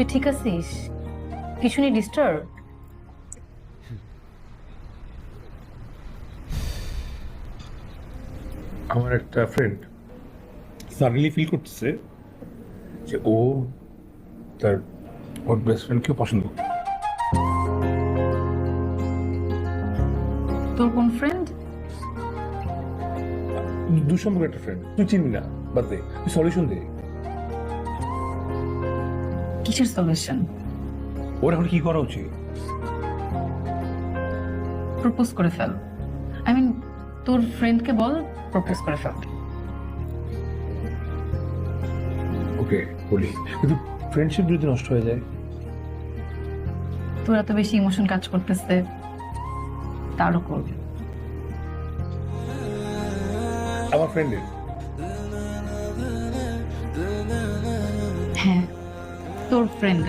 তুই ঠিক আছিস? কিছু নিয়ে ডিস্টার্ব? আমার একটা ফ্রেন্ড সাডেনলি ফিল করতেছে যে ও তার ওর বেস্ট ফ্রেন্ডকেও পছন্দ করে। তোর কোন ফ্রেন্ড? দুঃসম্পর্ক একটা ফ্রেন্ড, তুই চিনবি না, বাদ দে, তুই সলিউশন দে। কিসের সলিউশন? ওর এখন কি করা উচিত? প্রপোজ করে ফেল। আই মিন, তোর ফ্রেন্ডকে বল প্রপোজ করে ফেল। ওকে বলি, কিন্তু ফ্রেন্ডশিপ যদি নষ্ট হয়ে যায়? তোর এত বেশি ইমোশন কাজ করতেছে, তারও করবে। আমার ফ্রেন্ডের হ্যাঁ, তোর ফ্রেন্ড